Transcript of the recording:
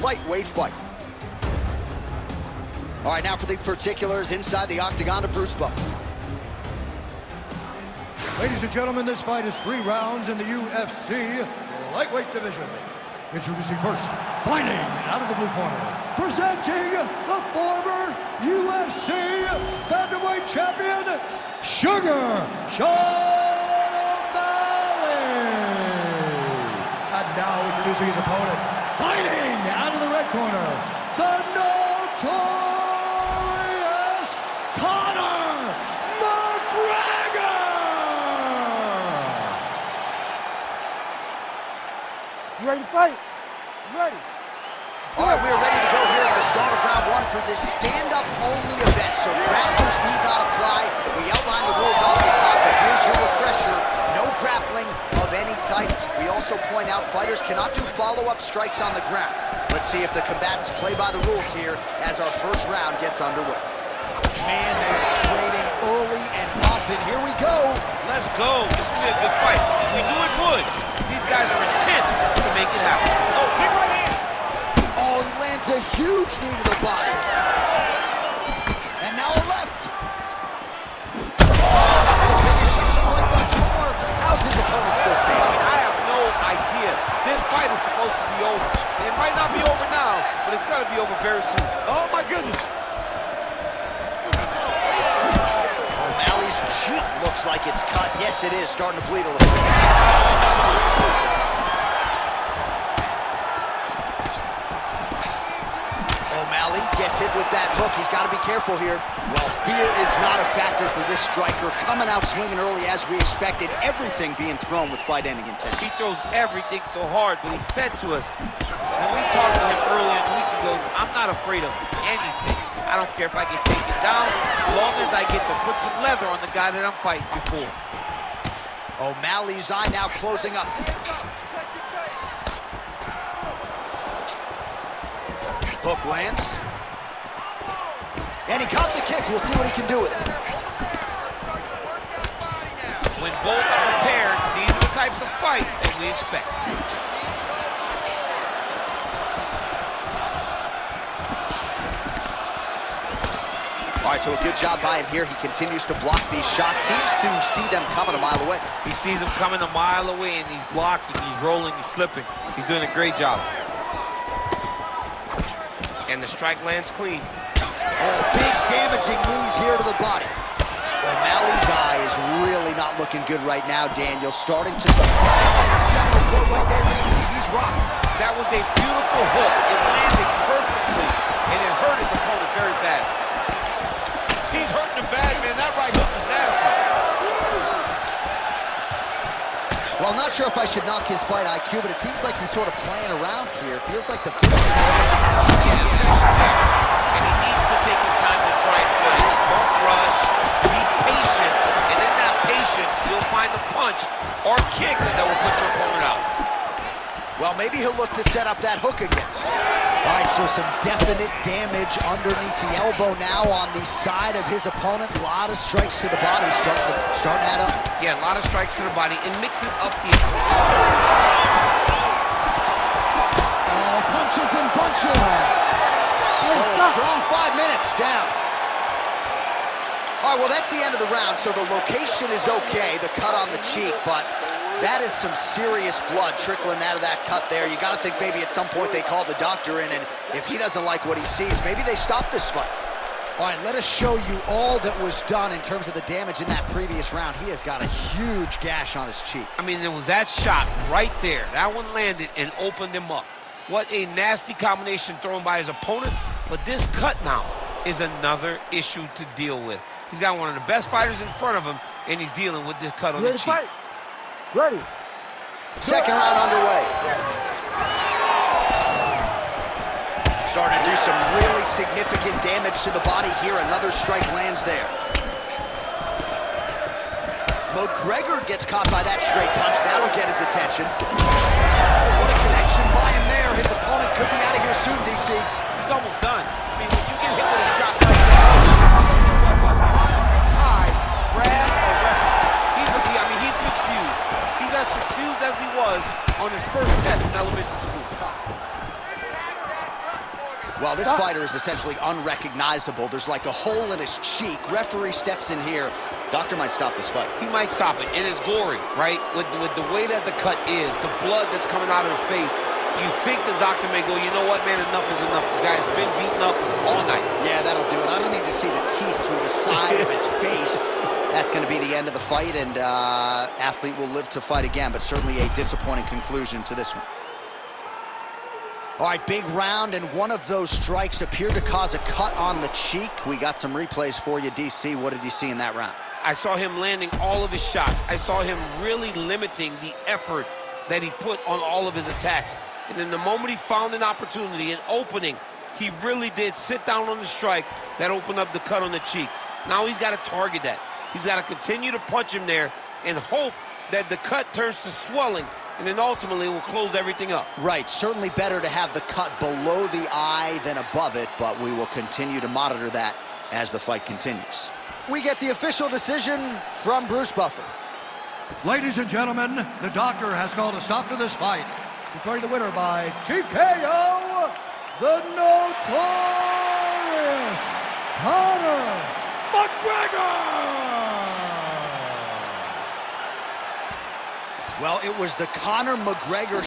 lightweight fight. All right, now for the particulars inside the octagon of Bruce Buffer. Ladies and gentlemen, this fight is 3 rounds in the UFC lightweight division. Introducing first, fighting out of the blue corner, presenting the former UFC featherweight champion, Sugar Sean O'Malley. And now introducing his opponent, fighting out of the red corner, the notorious McGregor. You ready to fight? You ready? All right, we are ready to go here at the start of round 1 for this stand-up-only event. So grapplers need not apply. We outlined the rules off the top, but here's your refresher. No grappling of any type. We also point out fighters cannot do follow-up strikes on the ground. Let's see if the combatants play by the rules here as our first round gets underway. Man, they are trading early and often. Here we go. Let's go. This will be a good fight. We knew it would. These guys are intent to make it happen. Oh, big right hand. Oh, he lands a huge knee to the body. And now a left. How's his opponent still standing? I have no idea. This fight is supposed to be over. And it might not be over now, but it's going to be over very soon. Oh, my goodness. O'Malley's cheek looks like it's cut. Yes, it is. Starting to bleed a little bit. O'Malley gets hit with that hook. He's got to be careful here. Well, fear is not a factor for this striker. Coming out swinging early as we expected. Everything being thrown with fight-ending intent. He throws everything so hard, but he said to us, when we talked to him earlier in the week, he goes, I'm not afraid of anything. I don't care if I get taken down, as long as I get to put some leather on the guy that I'm fighting before. O'Malley's eye now closing up. Hook lands. And he caught the kick. We'll see what he can do with it. When both are prepared, these are the types of fights that we expect. All right, so a good job by him here. He continues to block these shots. Seems to see them coming a mile away. He sees them coming a mile away, and he's blocking, he's rolling, he's slipping. He's doing a great job. And the strike lands clean. Oh, big damaging knees here to the body. O'Malley's eye is really not looking good right now, Daniel. Starting to... He's rocked. That was a beautiful hook. It landed perfectly, and it hurt his opponent very bad. He's hurting him bad, man. That right hook is nasty. Well, I'm not sure if I should knock his fight IQ, but it seems like he's sort of playing around here. Feels like the finish is and he needs to take his time to try and finish it. Don't rush. Be patient. And in that patience, you'll find the punch or kick that will put your opponent out. Well, maybe he'll look to set up that hook again. All right, so some definite damage underneath the elbow now on the side of his opponent. A lot of strikes to the body starting to add up. Yeah, a lot of strikes to the body and mixing up the... Oh, punches and bunches. So a strong 5 minutes down. All right, well, that's the end of the round, so the location is okay, the cut on the cheek, but that is some serious blood trickling out of that cut there. You got to think maybe at some point they call the doctor in, and if he doesn't like what he sees, maybe they stop this fight. All right, let us show you all that was done in terms of the damage in that previous round. He has got a huge gash on his cheek. I mean, there was that shot right there. That one landed and opened him up. What a nasty combination thrown by his opponent, but this cut now is another issue to deal with. He's got one of the best fighters in front of him, and he's dealing with this cut on the cheek. Fight? Ready. Second round underway. Starting to do some really significant damage to the body here. Another strike lands there. McGregor gets caught by that straight punch. That'll get his attention. Oh, what a connection by him there. His opponent could be out of here soon, DC. He's almost done. I mean, when you get hit with a shot like that, high, grab, or wrestle. He's confused. He's as confused as he was on his first test in elementary school. Well, this fighter is essentially unrecognizable. There's like a hole in his cheek. Referee steps in here. Doctor might stop this fight. He might stop it, and it's gory, right? With the way that the cut is, the blood that's coming out of the face, you think the doctor may go, you know what, man, enough is enough. This guy's been beaten up all night. Yeah, that'll do it. I don't need to see the teeth through the side of his face. That's going to be the end of the fight, and athlete will live to fight again, but certainly a disappointing conclusion to this one. All right, big round, and one of those strikes appeared to cause a cut on the cheek. We got some replays for you, DC. What did you see in that round? I saw him landing all of his shots. I saw him really limiting the effort that he put on all of his attacks. And then the moment he found an opportunity, an opening, he really did sit down on the strike that opened up the cut on the cheek. Now he's got to target that. He's got to continue to punch him there and hope that the cut turns to swelling, and then ultimately will close everything up. Right, certainly better to have the cut below the eye than above it, but we will continue to monitor that as the fight continues. We get the official decision from Bruce Buffer. Ladies and gentlemen, the doctor has called a stop to this fight, declaring the winner by TKO, the notorious Conor McGregor! Well, it was the Conor McGregor